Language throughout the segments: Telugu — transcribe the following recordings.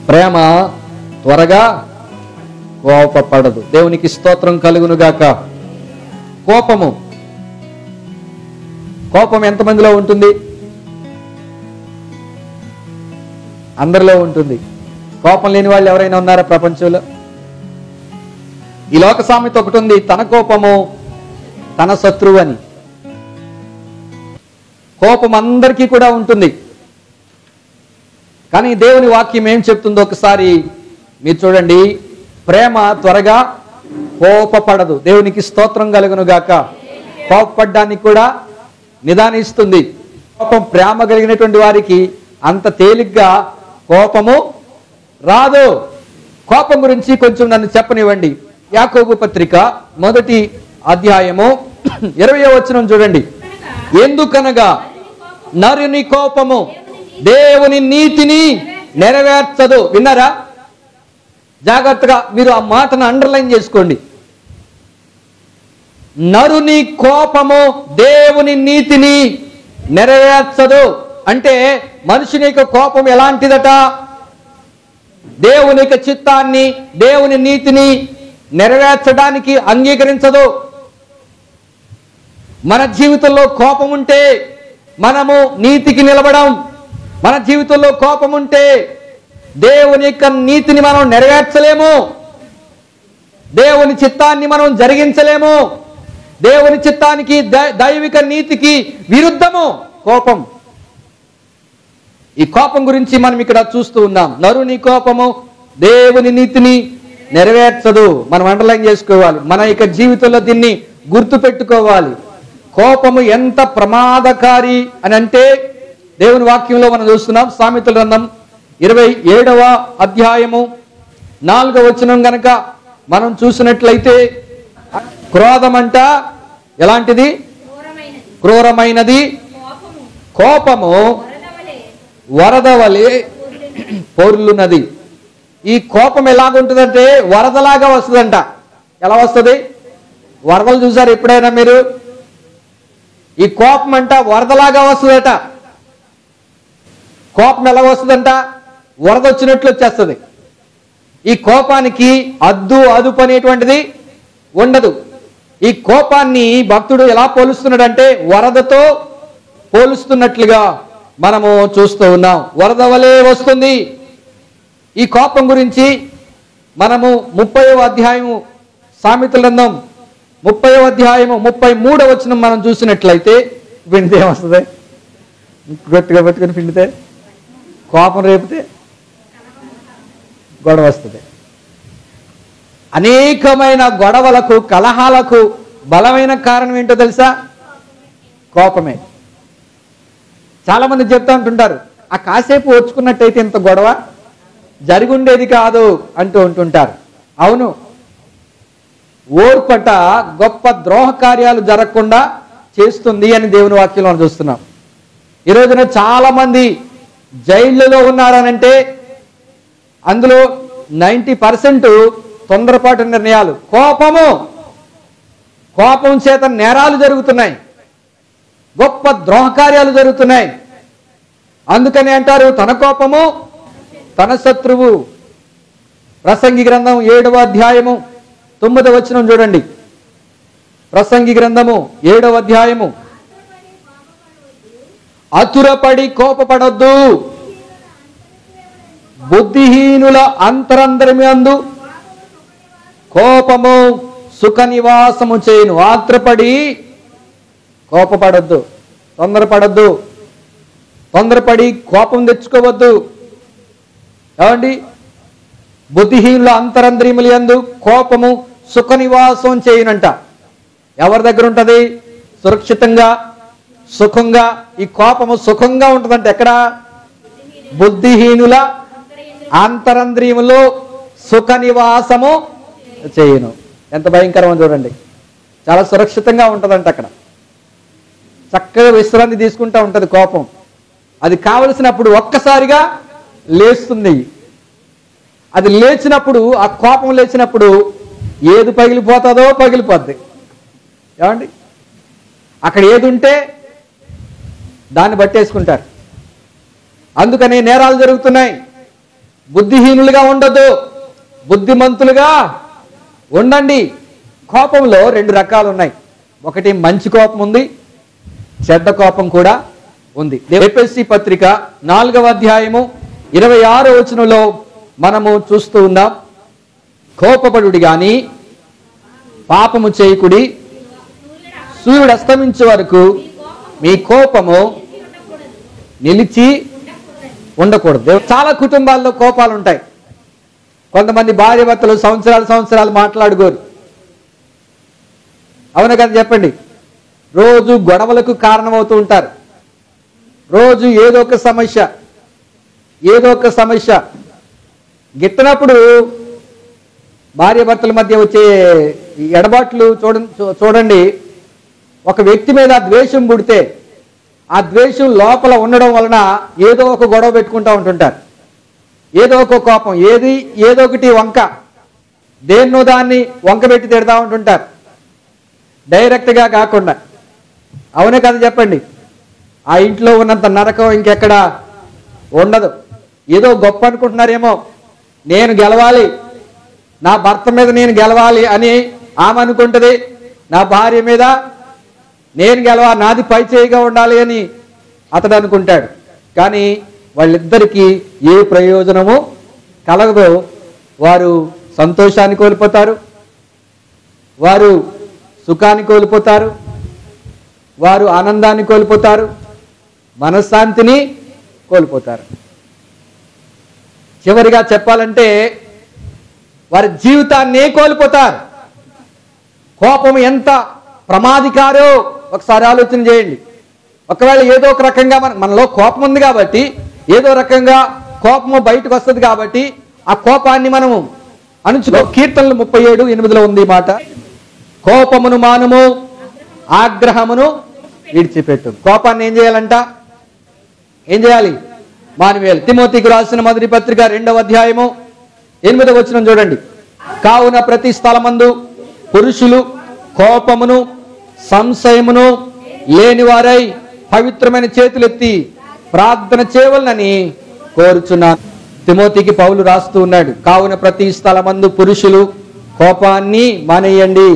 ప్రేమ త్వరగా కోపపడదు. దేవునికి స్తోత్రం కలుగునుగాక. కోపం ఎంతమందిలో ఉంటుంది? అందరిలో ఉంటుంది. కోపం లేని వాళ్ళు ఎవరైనా ఉన్నారా ప్రపంచంలో? ఈ లోక సామెత ఒకటి ఉంది, తన కోపము తన శత్రువు అని. కోపం అందరికీ కూడా ఉంటుంది. కానీ దేవుని వాక్యం ఏం చెప్తుందో ఒకసారి మీరు చూడండి. ప్రేమ త్వరగా కోపపడదు. దేవునికి స్తోత్రం కలుగునుగాక. కోపపడ్డానికి కూడా నిదానిస్తుంది. కోపం ప్రేమ కలిగినటువంటి వారికి అంత తేలిగ్గా కోపము రాదు. కోపం గురించి కొంచెం నన్ను చెప్పనివ్వండి. యాకోబు పత్రిక 1వ అధ్యాయము 20వ వచనం చూడండి. ఎందుకనగా నరుని కోపము దేవుని నీతిని నెరవేర్చదు. విన్నారా? జాగ్రత్తగా మీరు ఆ మాటను అండర్లైన్ చేసుకోండి. నరుని కోపము దేవుని నీతిని నెరవేర్చదు అంటే మనుషుని యొక్క కోపం ఎలాంటిదట? దేవుని యొక్క చిత్తాన్ని, దేవుని నీతిని నెరవేర్చడానికి అంగీకరించదు. మన జీవితంలో కోపం ఉంటే మనము నీతికి నిలబడం. మన జీవితంలో కోపం ఉంటే దేవుని యొక్క నీతిని మనం నెరవేర్చలేము. దేవుని చిత్తాన్ని మనం జరిగించలేము. దేవుని చిత్తానికి, దైవిక నీతికి విరుద్ధము కోపం. ఈ కోపం గురించి మనం ఇక్కడ చూస్తూ ఉన్నాం. నరుని కోపము దేవుని నీతిని నెరవేర్చదు. మనం అండర్లైన్ చేసుకోవాలి. మన యొక్క జీవితంలో దీన్ని గుర్తు పెట్టుకోవాలి. కోపము ఎంత ప్రమాదకారి అని అంటే దేవుని వాక్యంలో మనం చూస్తున్నాం. సామెతల గ్రంథం 27వ అధ్యాయము 4వ వచనం గనక మనం చూసినట్లయితే, క్రోధమంట ఎలాంటిది? క్రూరమైనది. కోపము వరద వలె పొర్లునది. ఈ కోపం ఎలాగుంటుందంటే వరదలాగా వస్తుందంట. ఎలా వస్తుంది? వరదలు చూసారు ఎప్పుడైనా మీరు? ఈ కోపం అంట వరదలాగా వస్తుందట. కోపం ఎలా వస్తుందంట? వరద వచ్చినట్లు వచ్చేస్తుంది. ఈ కోపానికి అదుపు అనేటువంటిది ఉండదు. ఈ కోపాన్ని భక్తుడు ఎలా పోలుస్తున్నాడంటే వరదతో పోలుస్తున్నట్లుగా మనము చూస్తూ ఉన్నాం. వరద వలె వస్తుంది. ఈ కోపం గురించి మనము 30వ అధ్యాయము సామెతల గ్రంథం 30వ అధ్యాయము 33వ వచనం మనం చూసినట్లయితే, పిండితే ఏమొస్తుంది? గట్టిగా పెట్టుకుని పిండితే కోపం రేపితే గొడవ వస్తుంది. అనేకమైన గొడవలకు, కలహాలకు బలమైన కారణం ఏంటో తెలుసా? కోపమే. చాలా మంది చెప్తా ఉంటుంటారు, ఆ కాసేపు ఓర్చుకున్నట్టయితే ఇంత గొడవ జరిగుండేది కాదు అంటూ ఉంటుంటారు. అవును, ఓర్పట గొప్ప ద్రోహ కార్యాలు జరగకుండా చేస్తుంది అని దేవుని వాక్యంలో మనం చూస్తున్నాం. ఈ రోజున చాలా మంది జైళ్ళలో ఉన్నారనంటే అందులో 90% తొందరపాటు నిర్ణయాలు. కోపం చేత నేరాలు జరుగుతున్నాయి, గొప్ప ద్రోహ కార్యాలు జరుగుతున్నాయి. అందుకని అంటారు తన కోపము తన శత్రువు. ప్రసంగి గ్రంథం 7వ అధ్యాయము 9వ వచనం చూడండి. ప్రసంగి గ్రంథము 7వ అధ్యాయము. అతురపడి కోపపడొద్దు, బుద్ధిహీనుల అంతరంతరమందు కోపము సుఖ నివాసము చేయును. ఆత్రపడి కోపపడొద్దు, తొందరపడి కోపం తెచ్చుకోవద్దు. ఏమండి? బుద్ధిహీనుల అంతరంద్రియముల యందు కోపము సుఖ నివాసం చేయునంట. ఎవరి దగ్గర ఉంటుంది? సురక్షితంగా, సుఖంగా. ఈ కోపము సుఖంగా ఉంటుందంట. ఎక్కడ? బుద్ధిహీనుల అంతరంద్రియములో సుఖ నివాసము చేయును. ఎంత భయంకరమో చూడండి. చాలా సురక్షితంగా ఉంటుందంట. అక్కడ చక్కగా విశ్రాంతి తీసుకుంటూ ఉంటుంది కోపం. అది కావలసినప్పుడు ఒక్కసారిగా లేస్తుంది. అది లేచినప్పుడు, ఆ కోపం లేచినప్పుడు ఏది పగిలిపోతుందో పగిలిపోద్ది. ఏమండి? అక్కడ ఏది ఉంటే దాన్ని బట్టేసుకుంటారు. అందుకని నేరాలు జరుగుతున్నాయి, బుద్ధిహీనులుగా ఉండొద్దు, బుద్ధిమంతులుగా ఉండండి. కోపంలో 2 రకాలు ఉన్నాయి. ఒకటి మంచి కోపం ఉంది, చెడ్డ కోపం కూడా ఉంది. ఎఫెసీ పత్రిక 4వ అధ్యాయము 26వ వచనంలో మనము చూస్తూ ఉన్నాం. కోపపడుడి గాని పాపము చేయకుడి, సూర్యుడు అస్తమించే వరకు మీ కోపము నిలిచి ఉండకూడదు. చాలా కుటుంబాల్లో కోపాలు ఉంటాయి. కొంతమంది భార్యాభర్తలు సంవత్సరాలు మాట్లాడుకోరు. అవునా కదా చెప్పండి? రోజు గొడవలకు కారణమవుతూ ఉంటారు. రోజు ఏదో ఒక సమస్య గిట్టనప్పుడు భార్యాభర్తల మధ్య వచ్చే ఎడబాట్లు చూడండి. ఒక వ్యక్తి మీద ద్వేషం పుడితే ఆ ద్వేషం లోపల ఉండడం వలన ఏదో ఒక గొడవ పెట్టుకుంటూ ఉంటుంటారు. ఏదో ఒక కోపం, ఏదో ఒకటి వంక, దేన్నో దాన్ని వంక పెట్టి తిడతా ఉంటుంటారు, డైరెక్ట్గా కాకుండా. అవునే కదా చెప్పండి? ఆ ఇంట్లో ఉన్నంత నరకం ఇంకెక్కడ ఉండదు. ఏదో గొప్ప అనుకుంటున్నారేమో, నేను గెలవాలి, నా భర్త మీద నేను గెలవాలి అని ఆమె అనుకుంటుంది. నా భార్య మీద నేను గెలవాలి, నాది పై చేయిగా ఉండాలి అని అతడు అనుకుంటాడు. కానీ వాళ్ళిద్దరికీ ఏ ప్రయోజనము కలగదో. వారు సంతోషాన్ని కోల్పోతారు, వారు సుఖాన్ని కోల్పోతారు, వారు ఆనందాన్ని కోల్పోతారు, మనశ్శాంతిని కోల్పోతారు. చివరిగా చెప్పాలంటే వారి జీవితాన్నే కోల్పోతారు. కోపం ఎంత ప్రమాదకారో ఒకసారి ఆలోచన చేయండి. ఒకవేళ ఏదో ఒక రకంగా మనలో కోపం ఉంది కాబట్టి, ఏదో రకంగా కోపము బయటకు వస్తుంది కాబట్టి ఆ కోపాన్ని మనము అణుచుకో. కీర్తనలు 37:8 ఉంది ఈ మాట, కోపమును మానుము, ఆగ్రహమును విడిచిపెట్టు. కోపాన్ని ఏం చేయాలంట? ఏం చేయాలి? మానివేయాలి. తిమోతికి రాసిన మొదటి పత్రిక 2వ అధ్యాయము 8వ వచనం చూడండి. కావున ప్రతి స్థలమందు పురుషులు కోపమును సంశయమును లేనివారై పవిత్రమైన చేతులెత్తి ప్రార్థన చేయవలనని కోరుచున్నాను. తిమోతికి పౌలు రాస్తూ ఉన్నాడు, కావున ప్రతి స్థలమందు పురుషులు కోపాన్ని మానేయండి,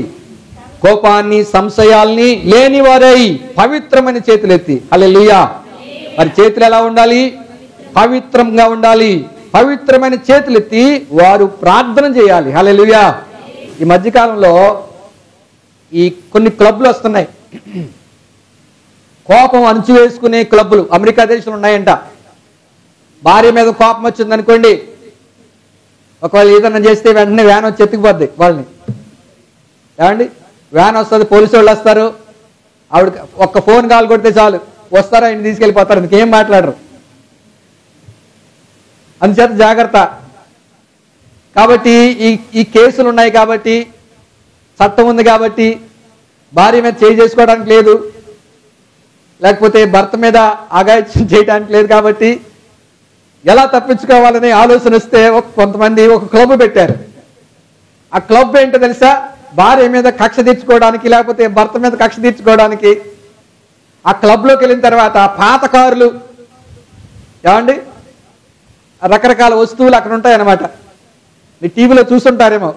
కోపాన్ని సంశయాల్ని లేనివారై పవిత్రమైన చేతులెత్తి. హల్లెలూయా. మరి చేతులు ఎలా ఉండాలి? పవిత్రంగా ఉండాలి. పవిత్రమైన చేతులెత్తి వారు ప్రార్థన చేయాలి. హల్లెలూయా. ఈ మధ్యకాలంలో ఈ కొన్ని క్లబ్లు వస్తున్నాయి, కోపం అణుచివేసుకునే క్లబ్లు. అమెరికా దేశంలో ఉన్నాయంట. భార్య మీద కోపం వచ్చింది అనుకోండి, ఒకవేళ ఏదైనా చేస్తే వెంటనే వ్యాన్ వచ్చి ఎత్తుకుపోద్ది వాళ్ళని. ఏమండి, వ్యాన్ వస్తుంది, పోలీసు వాళ్ళు వస్తారు, ఆవిడ ఒక్క ఫోన్ కాల్ కొడితే చాలు, వస్తారా ఆయన తీసుకెళ్ళిపోతారు, ఇంకేం మాట్లాడరు. అందుచేత జాగ్రత్త. కాబట్టి ఈ కేసులు ఉన్నాయి కాబట్టి, చట్టం ఉంది కాబట్టి, భార్య మీద చేయి చేసుకోవడానికి లేదు, లేకపోతే భర్త మీద అఘాయిత్యం చేయడానికి లేదు కాబట్టి ఎలా తప్పించుకోవాలనే ఆలోచన వస్తే కొంతమంది ఒక క్లబ్ పెట్టారు. ఆ క్లబ్ ఏంటో తెలుసా? భార్య మీద కక్ష తీర్చుకోవడానికి, లేకపోతే భర్త మీద కక్ష తీర్చుకోవడానికి. ఆ క్లబ్లోకి వెళ్ళిన తర్వాత పాత కారులు, ఏమండి, రకరకాల వస్తువులు అక్కడ ఉంటాయన్నమాట. మీ టీవీలో చూస్తుంటారేమో.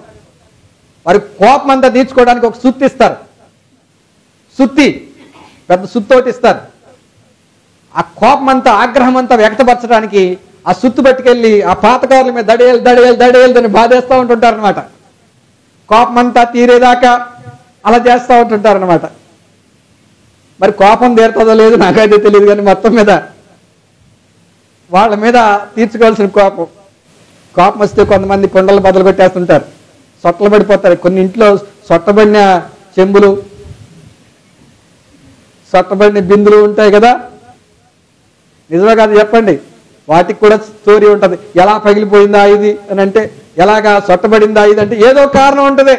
వారి కోపం అంతా తీర్చుకోవడానికి ఒక సుత్తి ఇస్తారు, పెద్ద సుత్తోటి ఇస్తారు. ఆ కోపం అంతా, ఆగ్రహం అంతా వ్యక్తపరచడానికి ఆ సుత్తు పట్టుకెళ్ళి ఆ పాతకారుల మీద దడేలు అని బాధేస్తూ ఉంటుంటారు అనమాట. కోపం అంతా తీరేదాకా అలా చేస్తూ ఉంటుంటారు అనమాట. మరి కోపం తీరుతుందో లేదు నాకైతే తెలియదు, కానీ మొత్తం మీద వాళ్ళ మీద తీర్చుకోవాల్సిన కోపం వస్తే కొంతమంది కుండలు బదులు పెట్టేస్తుంటారు, సొట్టలు పడిపోతారు. కొన్ని ఇంట్లో సొట్టబడిన చెంబులు, సొట్టబడిన బిందులు ఉంటాయి కదా, నిజమే కాదు చెప్పండి? వాటికి కూడా స్టోరీ ఉంటుంది. ఎలా పగిలిపోయిందా ఇది అని అంటే, ఎలాగా సొట్టబడిందా ఇది అంటే ఏదో కారణం ఉంటుంది.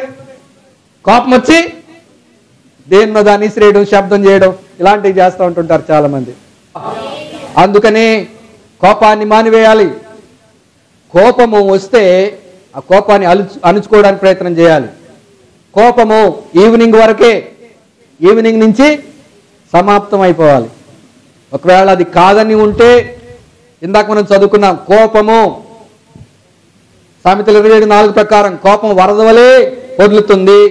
కోపం వచ్చి దేన్నో దాన్ని ఇసిరేయడం, శబ్దం చేయడం, ఇలాంటివి చేస్తూ ఉంటుంటారు చాలా మంది. అందుకనే కోపాన్ని మానివేయాలి. కోపము వస్తే ఆ కోపాన్ని అణుచుకోవడానికి ప్రయత్నం చేయాలి. కోపము ఈవినింగ్ వరకే, ఈవినింగ్ నుంచి సమాప్తం అయిపోవాలి. ఒకవేళ అది కాదని ఉంటే, ఇందాక మనం చదువుకున్నాం, కోపము సామెతలు 27:4 ప్రకారం కోపం వరద వలె పొర్లుతుంది,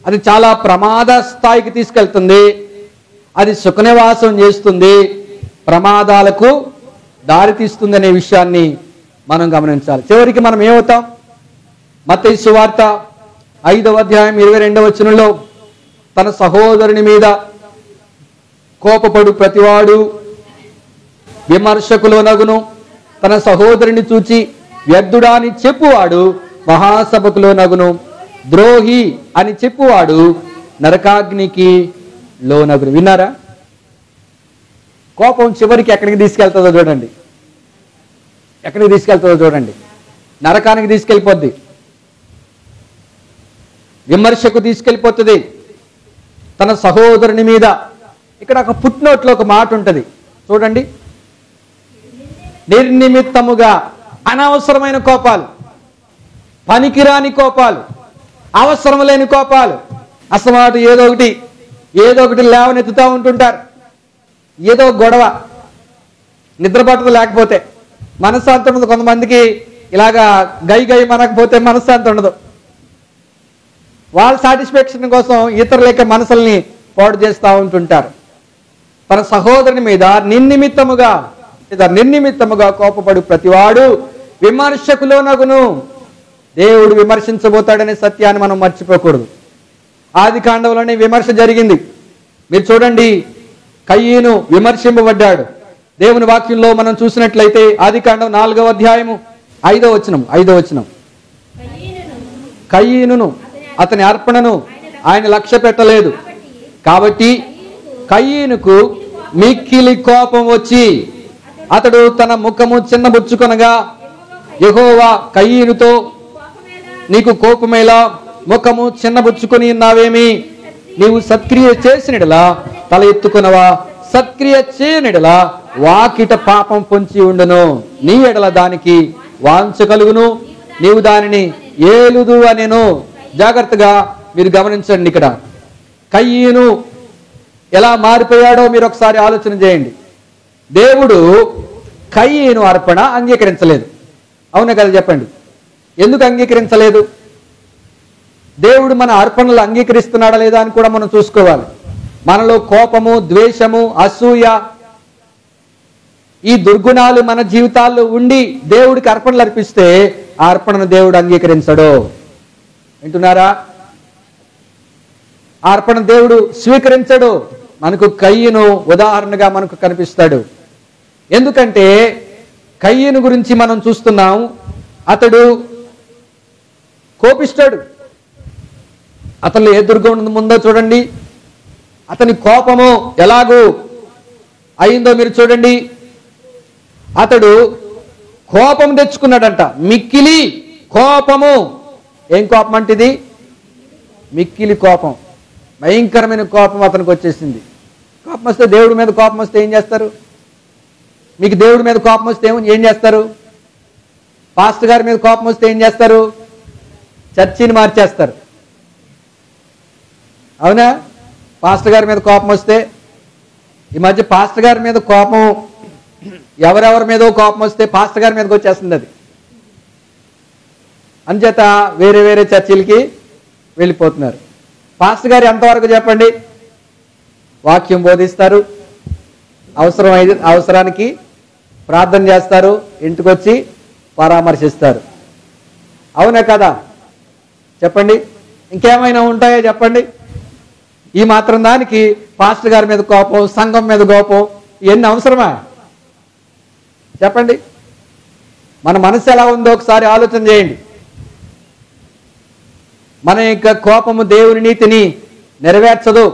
అది చాలా ప్రమాద స్థాయికి తీసుకెళ్తుంది, అది సుఖనివాసం చేస్తుంది, ప్రమాదాలకు దారి తీస్తుంది అనే విషయాన్ని మనం గమనించాలి. చివరికి మనం ఏమవుతాం? మత్తయి సువార్త 5వ అధ్యాయం 22వ వచనంలో తన సహోదరుని మీద కోపపడు ప్రతివాడు విమర్శకులోనగును, తన సహోదరుని చూచి వ్యర్థుడా అని చెప్పువాడు మహాసభకులోనగును, ద్రోహి అని చెప్పువాడు నరకాగ్నికి లోనగును. విన్నారా? కోపం చివరికి ఎక్కడికి తీసుకెళ్తుందో చూడండి. ఎక్కడికి తీసుకెళ్తుందో చూడండి. నరకానికి తీసుకెళ్ళిపోద్ది, విమర్శకు తీసుకెళ్ళిపోతుంది, తన సహోదరుని మీద. ఇక్కడ ఒక ఫుట్నోట్లో ఒక మాట ఉంటుంది చూడండి. నిర్నిమిత్తముగా అనవసరమైన కోపాలు, పనికిరాని కోపాలు, అవసరం లేని కోపాలు, అసమాటు ఏదో ఒకటి లేవనెత్తుతూ ఉంటుంటారు. ఏదో గొడవ, నిద్ర పట్టదు, లేకపోతే మనశ్శాంతి ఉండదు. కొంతమందికి ఇలాగా గై మనకపోతే మనశ్శాంతి ఉండదు. వాళ్ళ సాటిస్ఫాక్షన్ కోసం ఇతరుల యొక్క మనసుల్ని పాడు చేస్తూ ఉంటుంటారు. తన సహోదరుని మీద నిర్నిమిత్తముగా కోపపడు ప్రతివాడు విమర్శకులోనగును. దేవుడు విమర్శించబోతాడనే సత్యాన్ని మనం మర్చిపోకూడదు. ఆదికాండంలోనే విమర్శ జరిగింది. మీరు చూడండి, కయీను విమర్శింపబడ్డాడు. దేవుని వాక్యంలో మనం చూసినట్లయితే ఆదికాండం 4వ అధ్యాయము 5వ వచనం, కయీనును అతని అర్పణను ఆయన లక్ష్య పెట్టలేదు, కాబట్టి కయీనుకు మిక్కిలి కోపం వచ్చి అతడు తన ముఖము చిన్నబుచ్చుకొనగా, యెహోవా కయీనుతో, నీకు కోపమేలా, ముఖము చిన్నబుచ్చుకొని ఉన్నావేమి? నీవు సత్క్రియ చేసినడలా తల ఎత్తుకునవా, సత్క్రియ చేయనిడలా వాకిట పాపం పొంచి ఉండును, నీ ఎడల దానికి వాంఛ కలుగును, నీవు దానిని ఏలుదు అనేను. జాగ్రత్తగా మీరు గమనించండి. ఇక్కడ కయీను ఎలా మారిపోయాడో మీరు ఒకసారి ఆలోచన చేయండి. దేవుడు కయీను అర్పణ అంగీకరించలేదు. అవునా కదా? చెప్పండి, ఎందుకు అంగీకరించలేదు? దేవుడు మన అర్పణలు అంగీకరిస్తున్నాడా లేదా అని కూడా మనం చూసుకోవాలి. మనలో కోపము, ద్వేషము, అసూయ, ఈ దుర్గుణాలు మన జీవితాల్లో ఉండి దేవుడికి అర్పణలు అర్పిస్తే ఆ అర్పణను దేవుడు అంగీకరించడు. వింటున్నారా? ఆ అర్పణ దేవుడు స్వీకరించడు. మనకు కయీను ఉదాహరణగా మనకు కనిపిస్తాడు. ఎందుకంటే కయీను గురించి మనం చూస్తున్నాం, అతడు కోపిస్తాడు. అతనిలో ఏ దుర్గుణం ఉందో చూడండి. అతని కోపము ఎలాగూ అయిందో మీరు చూడండి. అతడు కోపం తెచ్చుకున్నాడంట, మిక్కిలి కోపము. ఏం కోపం అంటే ఇది? మిక్కిలి కోపం, భయంకరమైన కోపం అతనికి వచ్చేసింది. కోపం వస్తే, దేవుడి మీద కోపం వస్తే ఏం చేస్తారు? మీకు దేవుడి మీద కోపం వస్తే ఏం చేస్తారు? పాస్టర్ గారి మీద కోపం వస్తే ఏం చేస్తారు? చర్చిని మార్చేస్తారు. అవునా? పాస్టర్ గారి మీద కోపం వస్తే, ఈ మధ్య పాస్టర్ గారి మీద కోపం, ఎవరెవరి మీదో కోపం వస్తే పాస్టర్ గారి మీదకి వచ్చేస్తుంది. అది అంచేత వేరే వేరే చర్చిలకి వెళ్ళిపోతున్నారు. పాస్టర్ గారు ఎంతవరకు చెప్పండి? వాక్యం బోధిస్తారు, అవసరానికి ప్రార్థన చేస్తారు, ఇంటికి వచ్చి పరామర్శిస్తారు. అవునా కదా? చెప్పండి, ఇంకేమైనా ఉంటాయో చెప్పండి. ఈ మాత్రం దానికి పాస్టర్ గారి మీద కోపం, సంఘం మీద కోపం, ఇవన్నీ అవసరమా? చెప్పండి. మన మనసు ఎలా ఉందో ఒకసారి ఆలోచన చేయండి. మన యొక్క కోపము దేవుని నీతిని నెరవేర్చదు.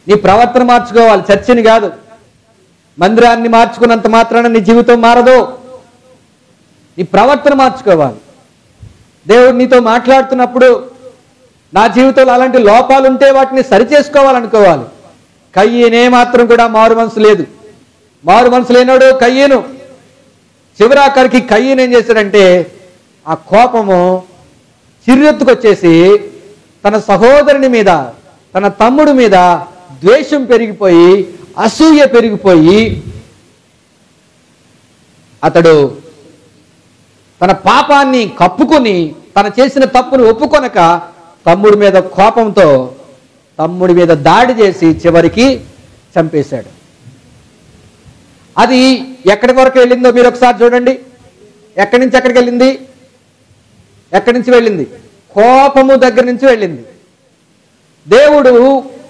నీ ప్రవర్తన మార్చుకోవాలి, చర్చిని కాదు. మందిరాన్ని మార్చుకున్నంత మాత్రాన నీ జీవితం మారదు. నీ ప్రవర్తన మార్చుకోవాలి. దేవుడు నీతో మాట్లాడుతున్నప్పుడు నా జీవితంలో అలాంటి లోపాలు ఉంటే వాటిని సరిచేసుకోవాలనుకోవాలి. కయ్యేనే మాత్రం కూడా మారు మనసు లేదు. మారు మనసు లేనాడు కయ్యేను. చివరాఖరికి కయ్యేను ఏం చేశాడంటే, ఆ కోపము చిర్రెత్తుకొచ్చేసి తన సహోదరుని మీద, తన తమ్ముడి మీద ద్వేషం పెరిగిపోయి, అసూయ పెరిగిపోయి, అతడు తన పాపాన్ని కప్పుకొని తన చేసిన తప్పును ఒప్పుకొనక తమ్ముడి మీద కోపంతో తమ్ముడి మీద దాడి చేసి చివరికి చంపేశాడు. అది ఎక్కడి వరకు వెళ్ళిందో మీరు ఒకసారి చూడండి. ఎక్కడి నుంచి ఎక్కడికి వెళ్ళింది? ఎక్కడి నుంచి వెళ్ళింది? కోపము దగ్గర నుంచి వెళ్ళింది.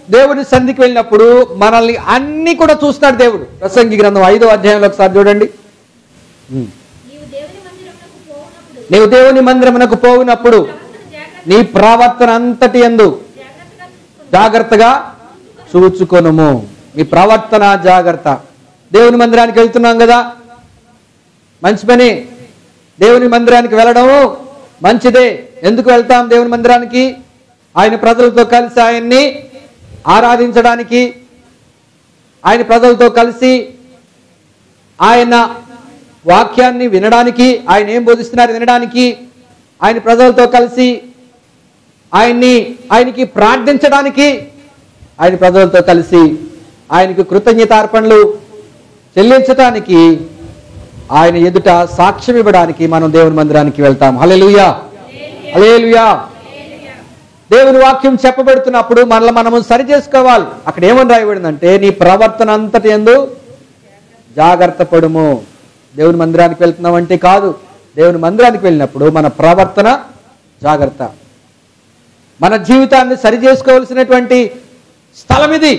దేవుడి సన్నిధికి వెళ్ళినప్పుడు మనల్ని అన్ని కూడా చూస్తాడు దేవుడు. ప్రసంగి గ్రంథం 5వ అధ్యాయంలో ఒకసారి చూడండి. నీవు దేవుని మందిరమునకు పోవునప్పుడు నీ ప్రవర్తన అంతటి యందు జాగ్రత్తగా చూచుకొనుము. నీ ప్రవర్తన జాగ్రత్త. దేవుని మందిరానికి వెళ్తున్నాం కదా, మంచి పని. దేవుని మందిరానికి వెళ్ళడము మంచిదే. ఎందుకు వెళ్తాం దేవుని మందిరానికి? ఆయన ప్రజలతో కలిసి ఆయన్ని ఆరాధించడానికి, ఆయన ప్రజలతో కలిసి ఆయన వాక్యాన్ని వినడానికి, ఆయన ఏం బోధిస్తున్నారు వినడానికి, ఆయన ప్రజలతో కలిసి ఆయనకి ప్రార్థించడానికి, ఆయన ప్రజలతో కలిసి ఆయనకి కృతజ్ఞతార్పణలు చెల్లించడానికి, ఆయన ఎదుట సాక్ష్యం ఇవ్వడానికి మనం దేవుని మందిరానికి వెళ్తాం. హల్లెలూయా, హల్లెలూయా. దేవుని వాక్యం చెప్పబడుతున్నప్పుడు మనల్ని మనము సరి చేసుకోవాలి. అక్కడ ఏమని రాయబడిందంటే, నీ ప్రవర్తన అంతటి యందు జాగ్రత్త పడుము. దేవుని మందిరానికి వెళ్తున్నామంటే కాదు, దేవుని మందిరానికి వెళ్ళినప్పుడు మన ప్రవర్తన జాగ్రత్త. మన జీవితాన్ని సరి చేసుకోవలసినటువంటి స్థలం ఇది.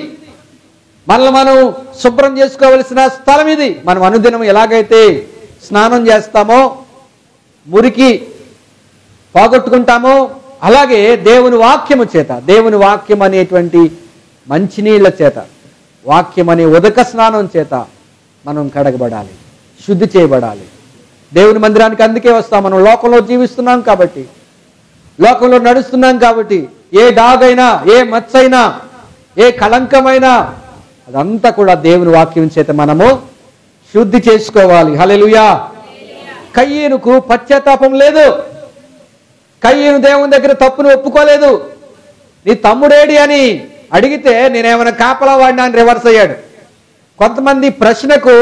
మనల్ని మనం శుభ్రం చేసుకోవలసిన స్థలం ఇది. మనం అనుదినం ఎలాగైతే స్నానం చేస్తామో, మురికి పోగొట్టుకుంటామో, అలాగే దేవుని వాక్యము చేత, దేవుని వాక్యం అనేటువంటి మంచినీళ్ళ చేత, వాక్యం అనే ఉదక స్నానం చేత మనం కడగబడాలి, శుద్ధి చేయబడాలి. దేవుని మందిరానికి అందుకే వస్తాం. మనం లోకంలో జీవిస్తున్నాం కాబట్టి, లోకంలో నడుస్తున్నాం కాబట్టి, ఏ డాగైనా, ఏ మచ్చైనా, ఏ కళంకమైనా అదంతా కూడా దేవుని వాక్యం చేత మనము శుద్ధి చేసుకోవాలి. హల్లెలూయా. కయ్యనుకు పశ్చాత్తాపం లేదు. కయ్యను దేవుని దగ్గర తప్పును ఒప్పుకోలేదు. నీ తమ్ముడేడి అని అడిగితే నేనేమైనా కాపలా వాడినా అని రివర్స్ అయ్యాడు. కొంతమంది ప్రశ్నకు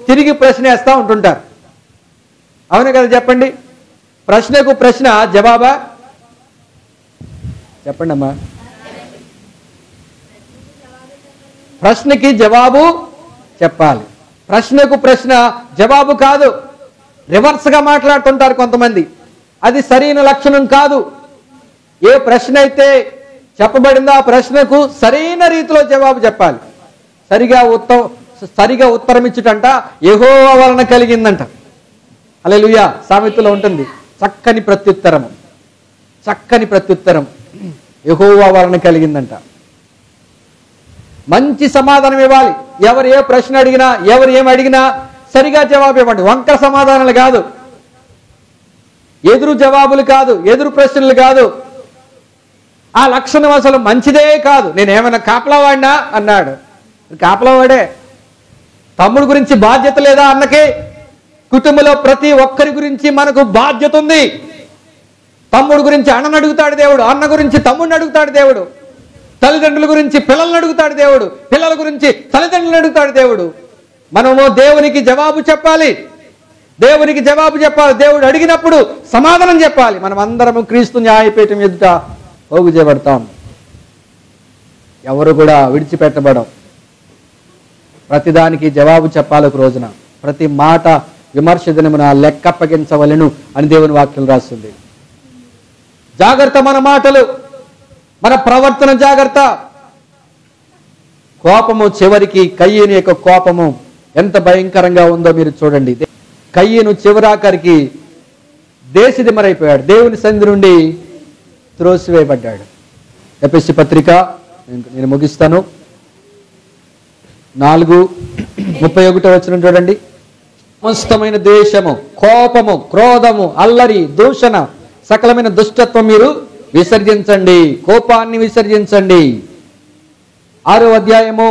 తిరిగి ప్రశ్న వేస్తూ ఉంటుంటారు. అవును కదా, చెప్పండి. ప్రశ్నకు ప్రశ్న జవాబా? చెప్పండి అమ్మా. ప్రశ్నకి జవాబు చెప్పాలి. ప్రశ్నకు ప్రశ్న జవాబు కాదు, రివర్స్గా మాట్లాడుతుంటారు కొంతమంది. అది సరైన లక్షణం కాదు. ఏ ప్రశ్న అయితే చెప్పబడిందో ఆ ప్రశ్నకు సరైన రీతిలో జవాబు చెప్పాలి. సరిగా ఉత్తరం ఇచ్చుటంట యెహోవా వలన కలిగిందంట. హల్లెలూయా. సామెతలో ఉంటుంది చక్కని ప్రత్యుత్తరం యెహోవా వలన కలిగిందంట. మంచి సమాధానం ఇవ్వాలి. ఎవరు ఏ ప్రశ్న అడిగినా, ఎవరు ఏం అడిగినా సరిగా జవాబు ఇవ్వండి. వంకర సమాధానాలు కాదు, ఎదురు జవాబులు కాదు, ఎదురు ప్రశ్నలు కాదు. ఆ లక్షణం అసలు మంచిదే కాదు. నేనేమైనా కాపలా వాడినా అన్నాడు. కాపలా వాడే. తమ్ముడు గురించి బాధ్యత లేదా అన్నకి? కుటుంబంలో ప్రతి ఒక్కరి గురించి మనకు బాధ్యత ఉంది. తమ్ముడు గురించి అన్నను అడుగుతాడు దేవుడు, అన్న గురించి తమ్ముడిని అడుగుతాడు దేవుడు, తల్లిదండ్రుల గురించి పిల్లల్ని అడుగుతాడు దేవుడు, పిల్లల గురించి తల్లిదండ్రులను అడుగుతాడు దేవుడు. మనము దేవునికి జవాబు చెప్పాలి. దేవుడు అడిగినప్పుడు సమాధానం చెప్పాలి. మనం అందరము క్రీస్తు న్యాయపీఠం ఎదుట పోగు చేయబడతాం. ఎవరు కూడా విడిచిపెట్టబడం. ప్రతిదానికి జవాబు చెప్పాలి. ఒక రోజున ప్రతి మాట విమర్శ దినమున లెక్కప్పగించవలెను అని దేవుని వాక్యం రాస్తుంది. జాగ్రత్త మన మాటలు, మన ప్రవర్తన జాగ్రత్త. కోపము చివరికి, కయ్యను యొక్క కోపము ఎంత భయంకరంగా ఉందో మీరు చూడండి. కయ్యను చివరాఖరికి దేశదిమరైపోయాడు. దేవుని సన్నిధి నుండి త్రోసివేయబడ్డాడు. ఎఫెసీ పత్రిక నేను ముగిస్తాను. 4:31 చూడండి. సమస్తమైన ద్వేషము, కోపము, క్రోధము, అల్లరి, దూషణ, సకలమైన దుష్టత్వం మీరు విసర్జించండి. కోపాన్ని విసర్జించండి. 6వ అధ్యాయము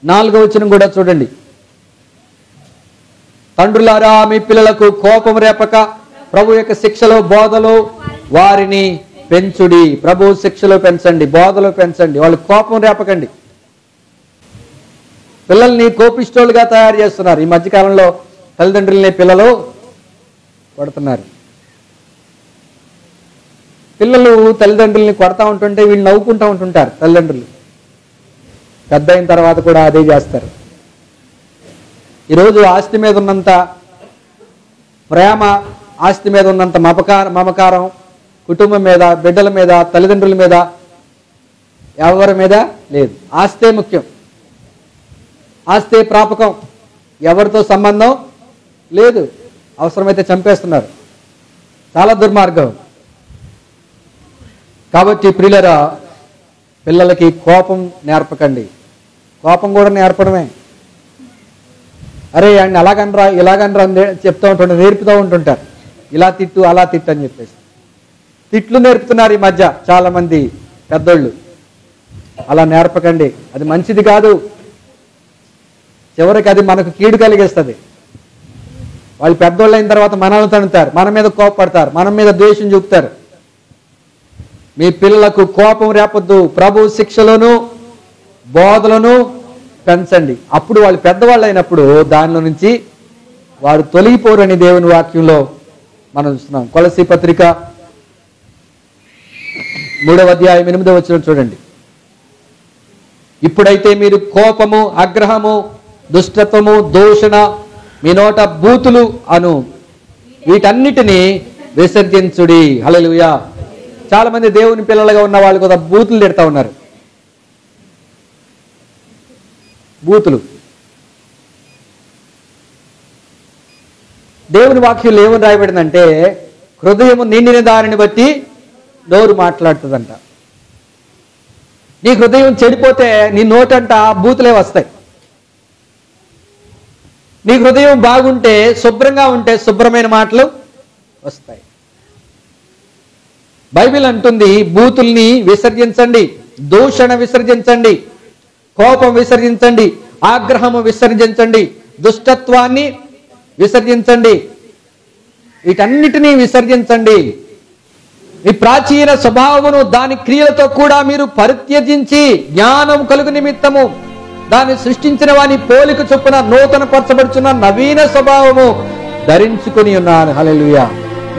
4వ వచనం కూడా చూడండి. తండ్రులారా, మీ పిల్లలకు కోపం రేపక ప్రభు యొక్క శిక్షలో బోధలో వారిని పెంచుడి. ప్రభు శిక్షలో పెంచండి, బోధలో పెంచండి. వాళ్ళు కోపం రేపకండి. పిల్లల్ని కోపిష్టోళ్ళుగా తయారు చేస్తున్నారు. ఈ మధ్యకాలంలో తల్లిదండ్రులని పిల్లలు పడుతున్నారు. పిల్లలు తల్లిదండ్రుల్ని కొడతా ఉంటుంటే వీళ్ళు నవ్వుకుంటూ ఉంటుంటారు. తల్లిదండ్రులు పెద్ద అయిన తర్వాత కూడా అదే చేస్తారు. ఈరోజు ఆస్తి మీద ఉన్నంత ప్రేమ, ఆస్తి మీద ఉన్నంత మమకారం కుటుంబం మీద, బిడ్డల మీద, తల్లిదండ్రుల మీద, ఎవరి మీద లేదు. ఆస్తే ముఖ్యం, ఆస్తే ప్రాపకం, ఎవరితో సంబంధం లేదు. అవసరమైతే చంపేస్తున్నారు. చాలా దుర్మార్గం. కాబట్టి ప్రియులరా, పిల్లలకి కోపం నేర్పకండి. కోపం కూడా నేర్పడమే. అరే అండి అలాగనరా ఇలాగనరా అని చెప్తూ ఉంటుంటారు, నేర్పుతూ ఉంటుంటారు. ఇలా తిట్టు అలా తిట్టు అని చెప్పేసి తిట్లు నేర్పుతున్నారు ఈ మధ్య చాలామంది పెద్దోళ్ళు. అలా నేర్పకండి, అది మంచిది కాదు. చివరికి అది మనకు కీడు కలిగిస్తుంది. వాళ్ళు పెద్దోళ్ళు అయిన తర్వాత మనల్ని తణుతారు, మన మీద కోపపడతారు, మన మీద ద్వేషం చూపుతారు. మీ పిల్లలకు కోపం రేపొద్దు. ప్రభు శిక్షలను బోధలను పెంచండి. అప్పుడు వాళ్ళు పెద్దవాళ్ళు అయినప్పుడు దానిలో నుంచి వారు తొలగిపోరని దేవుని వాక్యంలో మనం చూస్తున్నాం. కొలసీ పత్రిక 3వ అధ్యాయం 8వ వచనం చూడండి. ఇప్పుడైతే మీరు కోపము, ఆగ్రహము, దుష్టత్వము, దూషణ, మీ నోట బూతులు అను వీటన్నిటినీ విసర్జించుడి. హల్లెలూయా. చాలా మంది దేవుని పిల్లలుగా ఉన్న వాళ్ళు కూడా బూతులు తిడతా ఉన్నారు. బూతులు. దేవుని వాక్యంలో ఏమని రాయబడిందంటే, హృదయము నిండిన దానిని బట్టి నోరు మాట్లాడుతుందంట. నీ హృదయం చెడిపోతే నీ నోటంట బూతులే వస్తాయి. నీ హృదయం బాగుంటే, శుభ్రంగా ఉంటే శుభ్రమైన మాటలు వస్తాయి. బైబిల్ అంటుంది బూతుల్ని విసర్జించండి, దూషణ విసర్జించండి, కోపం విసర్జించండి, ఆగ్రహము విసర్జించండి, దుష్టత్వాన్ని విసర్జించండి. వీటన్నిటినీ విసర్జించండి. మీ ప్రాచీన స్వభావమును దాని క్రియలతో కూడా మీరు పరిత్యజించి జ్ఞానం కలుగు నిమిత్తము దాన్ని సృష్టించిన వాని పోలిక చొప్పున నూతన పరచబడుచున్న నవీన స్వభావము ధరించుకొని ఉన్నారు. హల్లెలూయా.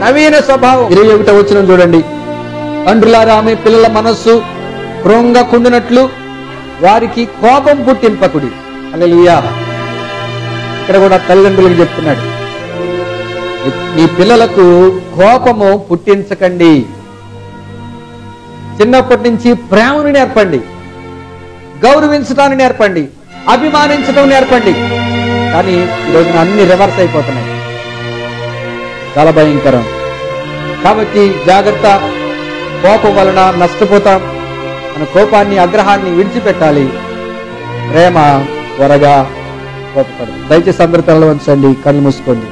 నవీన స్వభావం. 21వ వచనం చూడండి. తండ్రులారా, మీ పిల్లల మనస్సు కృంగకుండునట్లు వారికి కోపం పుట్టింపకుడి. హల్లెలూయా. ఇక్కడ కూడా తల్లిదండ్రులకు చెప్తున్నాడు, మీ పిల్లలకు కోపము పుట్టించకండి. చిన్నప్పటి నుంచి ప్రేమను నేర్పండి, గౌరవించడాన్ని నేర్పండి, అభిమానించడం నేర్పండి. కానీ ఈరోజు అన్ని రివర్స్ అయిపోతున్నాయి. చాలా భయంకరం. కాబట్టి జాగ్రత్త. కోపం వలన నష్టపోతాం. మన కోపాన్ని, ఆగ్రహాన్ని విడిచిపెట్టాలి. ప్రేమ త్వరగా కోపపడదు. దయచేసి అందరి తలలో ఉంచండి, కళ్ళు మూసుకోండి.